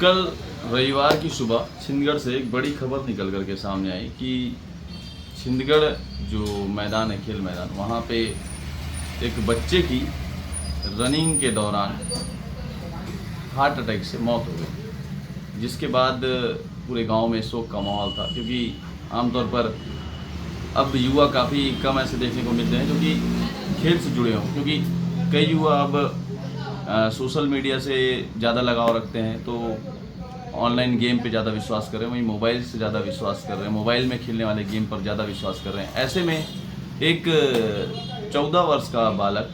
कल रविवार की सुबह छिंदगढ़ से एक बड़ी खबर निकल कर के सामने आई कि छिंदगढ़ जो मैदान है, खेल मैदान, वहाँ पे एक बच्चे की रनिंग के दौरान हार्ट अटैक से मौत हो गई, जिसके बाद पूरे गांव में शोक का माहौल था। क्योंकि आमतौर पर अब युवा काफ़ी कम ऐसे देखने को मिलते हैं जो कि खेल से जुड़े हों, क्योंकि कई युवा अब सोशल मीडिया से ज़्यादा लगाव रखते हैं, तो ऑनलाइन गेम पे ज़्यादा विश्वास कर रहे हैं, वहीं मोबाइल से ज़्यादा विश्वास कर रहे हैं, मोबाइल में खेलने वाले गेम पर ज़्यादा विश्वास कर रहे हैं। ऐसे में एक 14 वर्ष का बालक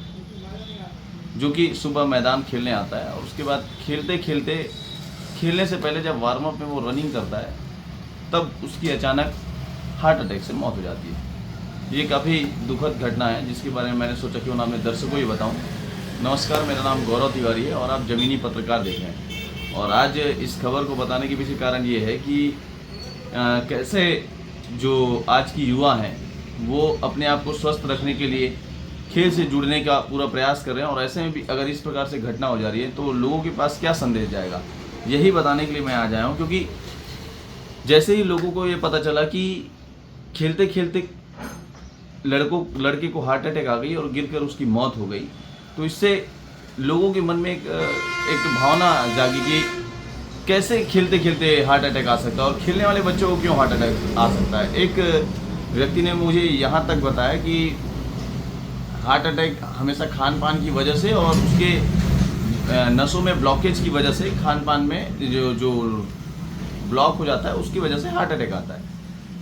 जो कि सुबह मैदान खेलने आता है और उसके बाद खेलने से पहले जब वार्म अप में वो रनिंग करता है, तब उसकी अचानक हार्ट अटैक से मौत हो जाती है। ये काफ़ी दुखद घटना है, जिसके बारे में मैंने सोचा क्यों ना अपने दर्शकों ही बताऊं। नमस्कार, मेरा नाम गौरव तिवारी है और आप ज़मीनी पत्रकार देख रहे हैं। और आज इस खबर को बताने के पीछे कारण ये है कि कैसे जो आज की युवा हैं वो अपने आप को स्वस्थ रखने के लिए खेल से जुड़ने का पूरा प्रयास कर रहे हैं, और ऐसे में भी अगर इस प्रकार से घटना हो जा रही है तो लोगों के पास क्या संदेश जाएगा, यही बताने के लिए मैं आज आया हूँ। क्योंकि जैसे ही लोगों को ये पता चला कि खेलते खेलते लड़के को हार्ट अटैक आ गई और गिरकर उसकी मौत हो गई, तो इससे लोगों के मन में एक भावना जागी कि कैसे खेलते खेलते हार्ट अटैक आ सकता है और खेलने वाले बच्चों को क्यों हार्ट अटैक आ सकता है। एक व्यक्ति ने मुझे यहाँ तक बताया कि हार्ट अटैक हमेशा खान पान की वजह से और उसके नसों में ब्लॉकेज की वजह से, खान पान में जो ब्लॉक हो जाता है उसकी वजह से हार्ट अटैक आता है।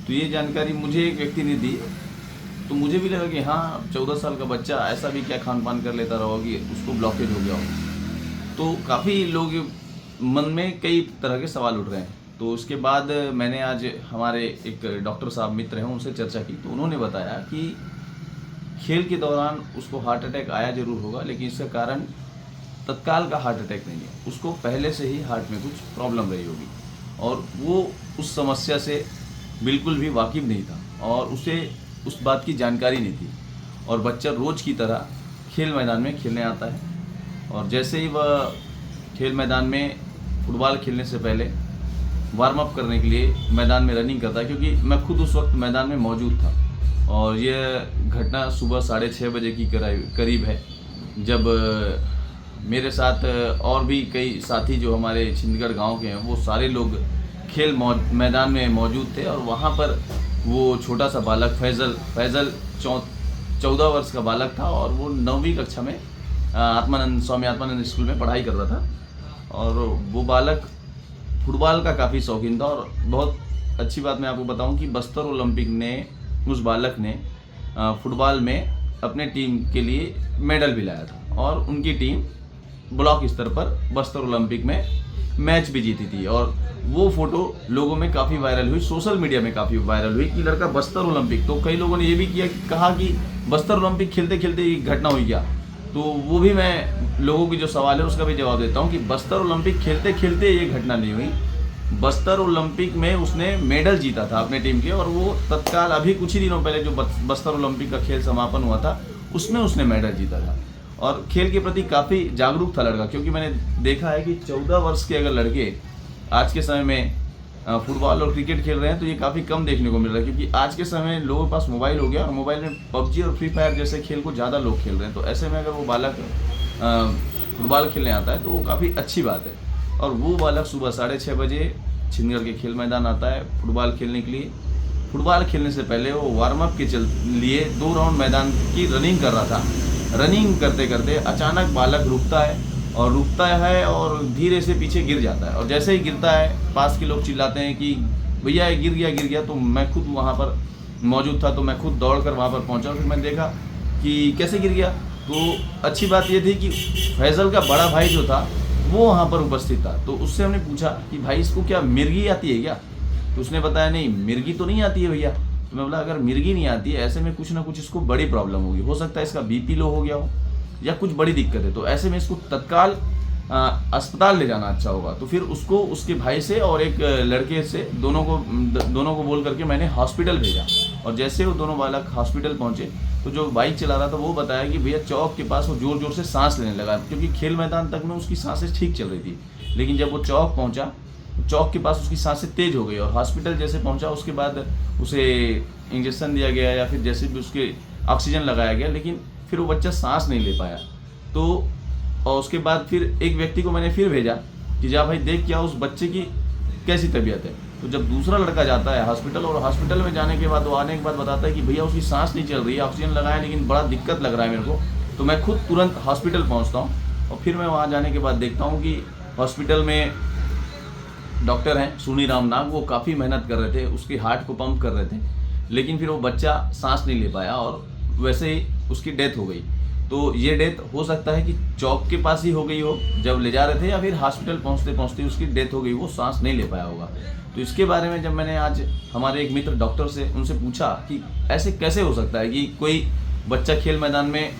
तो ये जानकारी मुझे एक व्यक्ति ने दी, तो मुझे भी लगा कि हाँ, 14 साल का बच्चा ऐसा भी क्या खान पान कर लेता रहा कि उसको ब्लॉकेज हो गया हो। तो काफ़ी लोग मन में कई तरह के सवाल उठ रहे हैं। तो उसके बाद मैंने आज हमारे एक डॉक्टर साहब मित्र हैं, उनसे चर्चा की, तो उन्होंने बताया कि खेल के दौरान उसको हार्ट अटैक आया जरूर होगा, लेकिन इसका कारण तत्काल का हार्ट अटैक नहीं है, उसको पहले से ही हार्ट में कुछ प्रॉब्लम रही होगी और वो उस समस्या से बिल्कुल भी वाकिफ नहीं था और उसे उस बात की जानकारी नहीं थी। और बच्चा रोज़ की तरह खेल मैदान में खेलने आता है, और जैसे ही वह खेल मैदान में फुटबॉल खेलने से पहले वार्म अप करने के लिए मैदान में रनिंग करता है, क्योंकि मैं खुद उस वक्त मैदान में मौजूद था। और यह घटना सुबह 6:30 बजे की करीब है, जब मेरे साथ और भी कई साथी जो हमारे छिंदगढ़ गांव के हैं वो सारे लोग खेल मैदान में मौजूद थे। और वहाँ पर वो छोटा सा बालक फैज़ल 14 वर्ष का बालक था और वो 9वीं कक्षा में स्वामी आत्मानंद स्कूल में पढ़ाई कर रहा था। और वो बालक फुटबॉल का काफ़ी शौकीन था। और बहुत अच्छी बात मैं आपको बताऊं कि बस्तर ओलंपिक ने उस बालक ने फुटबॉल में अपने टीम के लिए मेडल भी लाया था और उनकी टीम ब्लॉक स्तर पर बस्तर ओलंपिक में मैच भी जीती थी। और वो फोटो लोगों में काफ़ी वायरल हुई, सोशल मीडिया में काफ़ी वायरल हुई कि लड़का बस्तर ओलंपिक। तो कई लोगों ने ये भी कहा कि बस्तर ओलंपिक खेलते खेलते ये घटना हुई क्या। तो वो भी मैं लोगों की जो सवाल है उसका भी जवाब देता हूँ कि बस्तर ओलंपिक खेलते खेलते ये घटना नहीं हुई। बस्तर ओलंपिक में उसने मेडल जीता था अपने टीम के, और वो तत्काल अभी कुछ ही दिनों पहले जो बस्तर ओलंपिक का खेल समापन हुआ था उसमें उसने मेडल जीता था। और खेल के प्रति काफ़ी जागरूक था लड़का, क्योंकि मैंने देखा है कि 14 वर्ष के अगर लड़के आज के समय में फुटबॉल और क्रिकेट खेल रहे हैं तो ये काफ़ी कम देखने को मिल रहा है। क्योंकि आज के समय में लोगों के पास मोबाइल हो गया और मोबाइल में पबजी और फ्री फायर जैसे खेल को ज़्यादा लोग खेल रहे हैं। तो ऐसे में अगर वो बालक फुटबॉल खेलने आता है तो वो काफ़ी अच्छी बात है। और वो बालक सुबह 6:30 बजे छिंदगढ़ के खेल मैदान आता है फुटबॉल खेलने के लिए। फुटबॉल खेलने से पहले वो वार्म अप के लिए 2 राउंड मैदान की रनिंग कर रहा था। रनिंग करते करते अचानक बालक रुकता है और धीरे से पीछे गिर जाता है। और जैसे ही गिरता है पास के लोग चिल्लाते हैं कि भैया ये गिर गया। तो मैं खुद वहाँ पर मौजूद था, तो मैं खुद दौड़कर वहाँ पर पहुँचा। फिर मैं देखा कि कैसे गिर गया। तो अच्छी बात ये थी कि फैज़ल का बड़ा भाई जो था वो वहाँ पर उपस्थित था। तो उससे हमने पूछा कि भाई इसको क्या मिर्गी आती है क्या। तो उसने बताया नहीं, मिर्गी तो नहीं आती है भैया। तो मैं बोला अगर मिर्गी नहीं आती है, ऐसे में कुछ ना कुछ इसको बड़ी प्रॉब्लम होगी, हो सकता है इसका बीपी लो हो गया हो या कुछ बड़ी दिक्कत है। तो ऐसे में इसको तत्काल अस्पताल ले जाना अच्छा होगा। तो फिर उसको उसके भाई से और एक लड़के से दोनों को बोल करके मैंने हॉस्पिटल भेजा। और जैसे वो दोनों बालक हॉस्पिटल पहुंचे तो जो बाइक चला रहा था वो बताया कि भैया चौक के पास वो जोर जोर से सांस लेने लगा, क्योंकि खेल मैदान तक में उसकी सांसें ठीक चल रही थी, लेकिन जब वो चौक पहुंचा, चौक के पास उसकी सांसें तेज हो गई और हॉस्पिटल जैसे पहुंचा उसके बाद उसे इंजेक्शन दिया गया या फिर जैसे भी उसके ऑक्सीजन लगाया गया, लेकिन फिर वो बच्चा सांस नहीं ले पाया। तो और उसके बाद फिर एक व्यक्ति को मैंने फिर भेजा कि जा भाई देख क्या उस बच्चे की कैसी तबीयत है। तो जब दूसरा लड़का जाता है हॉस्पिटल, और हॉस्पिटल में जाने के बाद वो आने के बाद बताता है कि भैया उसकी सांस नहीं चल रही है, ऑक्सीजन लगाया लेकिन बड़ा दिक्कत लग रहा है मेरे को। तो मैं खुद तुरंत हॉस्पिटल पहुंचता हूं और फिर मैं वहां जाने के बाद देखता हूं कि हॉस्पिटल में डॉक्टर हैं सुनी राम नाग, वो काफ़ी मेहनत कर रहे थे, उसकी हार्ट को पंप कर रहे थे, लेकिन फिर वो बच्चा सांस नहीं ले पाया और वैसे ही उसकी डेथ हो गई। तो ये डेथ हो सकता है कि चौक के पास ही हो गई हो जब ले जा रहे थे, या फिर हॉस्पिटल पहुंचते पहुंचते उसकी डेथ हो गई, वो सांस नहीं ले पाया होगा। तो इसके बारे में जब मैंने आज हमारे एक मित्र डॉक्टर से उनसे पूछा कि ऐसे कैसे हो सकता है कि कोई बच्चा खेल मैदान में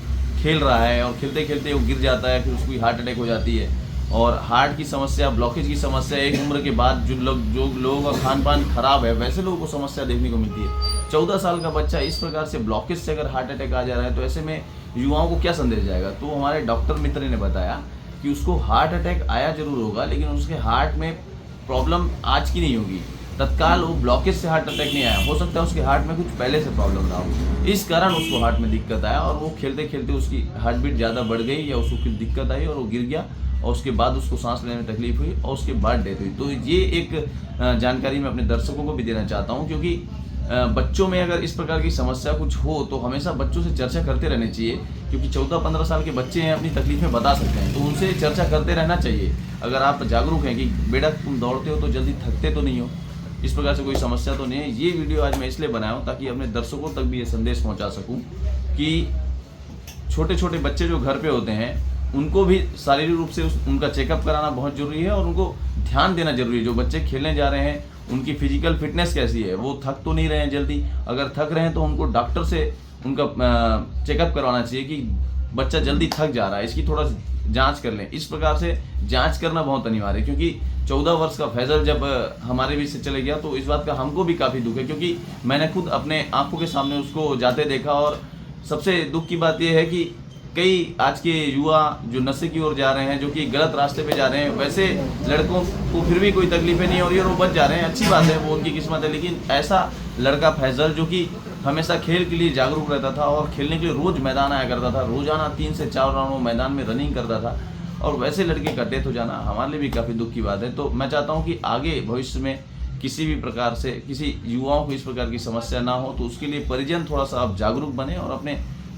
खेल रहा है और खेलते खेलते वो गिर जाता है, फिर उसको हार्ट अटैक हो जाती है, और हार्ट की समस्या, ब्लॉकेज की समस्या एक उम्र के बाद जो लोगों का खान पान खराब है वैसे लोगों को समस्या देखने को मिलती है। 14 साल का बच्चा इस प्रकार से ब्लॉकेज से अगर हार्ट अटैक आ जा रहा है तो ऐसे में युवाओं को क्या संदेश जाएगा। तो हमारे डॉक्टर मित्र ने बताया कि उसको हार्ट अटैक आया जरूर होगा, लेकिन उसके हार्ट में प्रॉब्लम आज की नहीं होगी, तत्काल वो ब्लॉकेज से हार्ट अटैक नहीं आया, हो सकता है उसके हार्ट में कुछ पहले से प्रॉब्लम रहा हो, इस कारण उसको हार्ट में दिक्कत आया और वो खेलते खेलते उसकी हार्ट बीट ज़्यादा बढ़ गई या उसको कुछ दिक्कत आई और वो गिर गया और उसके बाद उसको सांस लेने में तकलीफ हुई और उसके बाद डेथ हुई। तो ये एक जानकारी मैं अपने दर्शकों को भी देना चाहता हूँ, क्योंकि बच्चों में अगर इस प्रकार की समस्या कुछ हो तो हमेशा बच्चों से चर्चा करते रहनी चाहिए, क्योंकि 14-15 साल के बच्चे हैं, अपनी तकलीफें बता सकते हैं, तो उनसे चर्चा करते रहना चाहिए। अगर आप जागरूक हैं कि बेटा तुम दौड़ते हो तो जल्दी थकते तो नहीं हो, इस प्रकार से कोई समस्या तो नहीं है। ये वीडियो आज मैं इसलिए बनाया हूँ ताकि अपने दर्शकों तक भी ये संदेश पहुँचा सकूँ कि छोटे छोटे बच्चे जो घर पे होते हैं उनको भी शारीरिक रूप से उनका चेकअप कराना बहुत जरूरी है और उनको ध्यान देना जरूरी है। जो बच्चे खेलने जा रहे हैं उनकी फिजिकल फिटनेस कैसी है, वो थक तो नहीं रहे हैं जल्दी, अगर थक रहे हैं तो उनको डॉक्टर से उनका चेकअप करवाना चाहिए कि बच्चा जल्दी थक जा रहा है, इसकी थोड़ा जांच कर लें। इस प्रकार से जांच करना बहुत अनिवार्य है, क्योंकि 14 वर्ष का फैजल जब हमारे बीच से चले गया तो इस बात का हमको भी काफ़ी दुख है, क्योंकि मैंने खुद अपने आंखों के सामने उसको जाते देखा। और सबसे दुख की बात यह है कि कई आज के युवा जो नशे की ओर जा रहे हैं, जो कि गलत रास्ते पे जा रहे हैं, वैसे लड़कों को फिर भी कोई तकलीफें नहीं हो रही और वो बच जा रहे हैं, अच्छी बात है, वो उनकी किस्मत है। लेकिन ऐसा लड़का फैजल जो कि हमेशा खेल के लिए जागरूक रहता था और खेलने के लिए रोज़ मैदान आया करता था, रोजाना 3 से 4 राउंड वो मैदान में रनिंग करता था, और वैसे लड़के का डेथ हो जाना हमारे लिए भी काफ़ी दुख की बात है। तो मैं चाहता हूँ कि आगे भविष्य में किसी भी प्रकार से किसी युवाओं को इस प्रकार की समस्या ना हो, तो उसके लिए परिजन थोड़ा सा आप जागरूक बने और अपने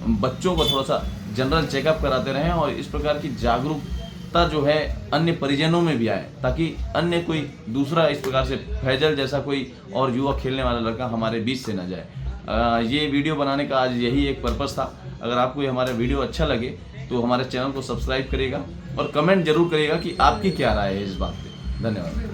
बच्चों को थोड़ा सा जनरल चेकअप कराते रहें और इस प्रकार की जागरूकता जो है अन्य परिजनों में भी आए, ताकि अन्य कोई दूसरा इस प्रकार से फैजल जैसा कोई और युवा खेलने वाला लड़का हमारे बीच से न जाए। ये वीडियो बनाने का आज यही एक पर्पस था। अगर आपको ये हमारा वीडियो अच्छा लगे तो हमारे चैनल को सब्सक्राइब करिएगा और कमेंट जरूर करिएगा कि आपकी क्या राय है इस बात पे। धन्यवाद।